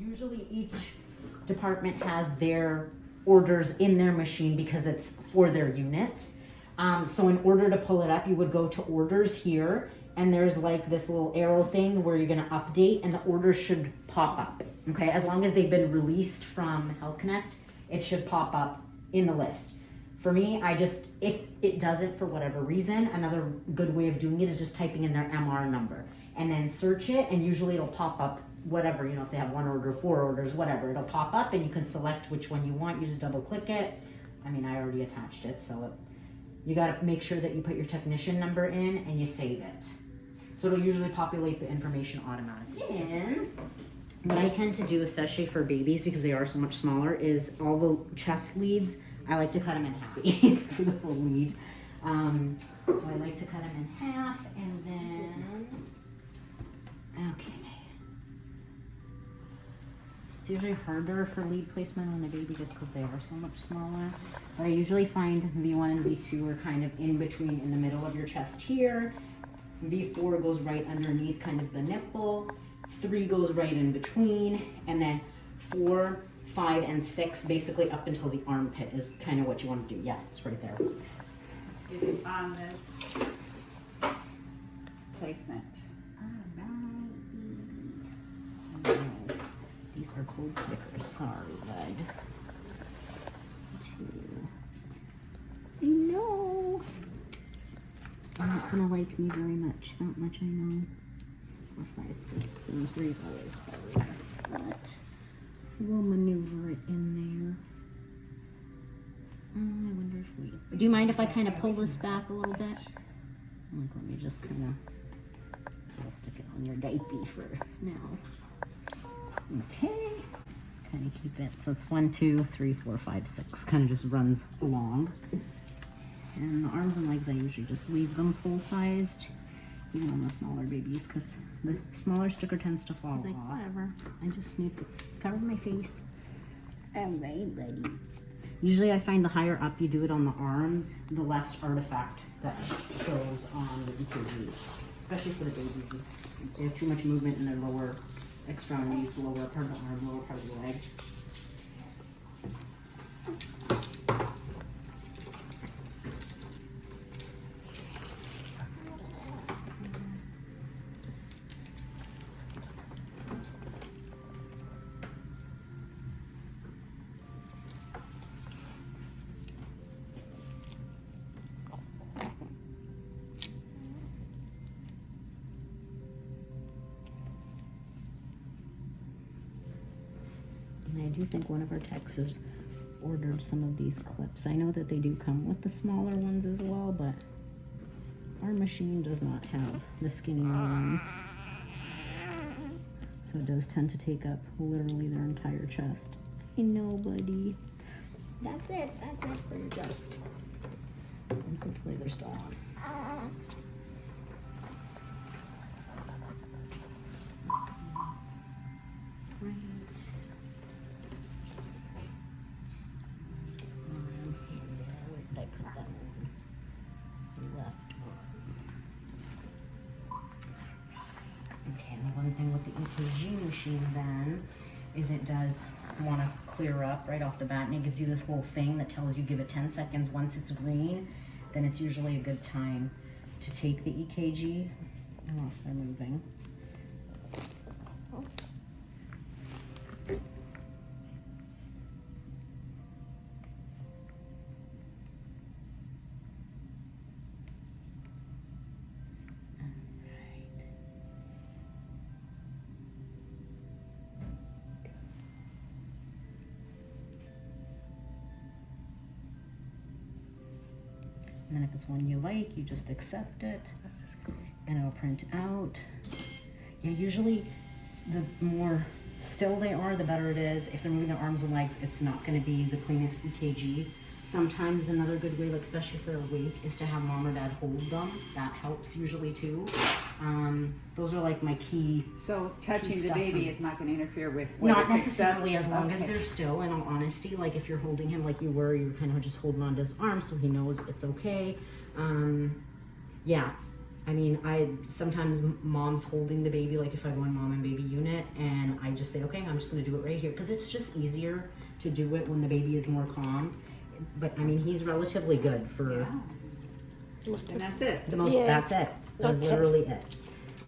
Usually each department has their orders in their machine because it's for their units. So in order to pull it up, you would go to orders here, and there's like this little arrow thing where you're gonna update, and the orders should pop up, okay? As long as they've been released from Health Connect, it should pop up in the list. For me, if it doesn't for whatever reason, another good way of doing it is just typing in their MR number and then search it, and usually it'll pop up whatever, if they have 1 order, 4 orders, whatever, it'll pop up and you can select which one you want. You just double click it. I mean, I already attached it, so you gotta make sure that you put your technician number in and you save it. So it'll usually populate the information automatically. And what I tend to do, especially for babies, because they are so much smaller, is all the chest leads, I like to cut them in half for the full lead. So I like to cut them in half, and then, okay. It's usually harder for lead placement on a baby just because they are so much smaller. But I usually find V1 and V2 are kind of in between, in the middle of your chest here. V4 goes right underneath kind of the nipple. 3 goes right in between. And then 4, 5, and 6 basically up until the armpit is kind of what you want to do. Yeah, it's right there. It is on this placement. These are cold stickers. Sorry, bud. 2. I know. You're not gonna like me very much. That much I know. 4, 5, 6, and 3 is always hard. But we'll maneuver it in there. I wonder if we. Do you mind if I kind of pull this back a little bit? Like, let me just kind of. I'll stick it on your diaper for now. Okay, kind of keep it so it's 1, 2, 3, 4, 5, 6. Kind of just runs along. And the arms and legs, I usually just leave them full sized, even on the smaller babies, because the smaller sticker tends to fall off. Whatever. I just need to cover my face. Alright, buddy. Usually, I find the higher up you do it on the arms, the less artifact that shows on the EKG. Especially for the babies, they have too much movement in their lower extremities, lower part of the arm, lower part of the leg. And I do think one of our techs has ordered some of these clips. I know that they do come with the smaller ones as well, but our machine does not have the skinnier ones. So it does tend to take up literally their entire chest. I know, buddy. That's it for your chest. And hopefully they're still on. Right. One thing with the EKG machine then is it does want to clear up right off the bat, and it gives you this little thing that tells you give it 10 seconds. Once it's green, then it's usually a good time to take the EKG unless they're moving. And then if it's one you like, you just accept it, and it'll print out. Yeah, usually the more still they are, the better it is. If they're moving their arms and legs, it's not going to be the cleanest EKG. Sometimes another good way, like especially if they're awake, is to have mom or dad hold them. That helps usually too. Those are like my key. So touching the baby is not going to interfere with. Not necessarily, as long as they're still. In all honesty, like if you're holding him like you were, you're kind of just holding onto his arm so he knows it's okay. Yeah, I mean, I sometimes mom's holding the baby, like if I go in mom and baby unit, and I just say, okay, I'm just gonna do it right here, because it's just easier to do it when the baby is more calm. But I mean, he's relatively good for Yeah. And that's it. the most. Yeah. That's it. That's Okay. literally it.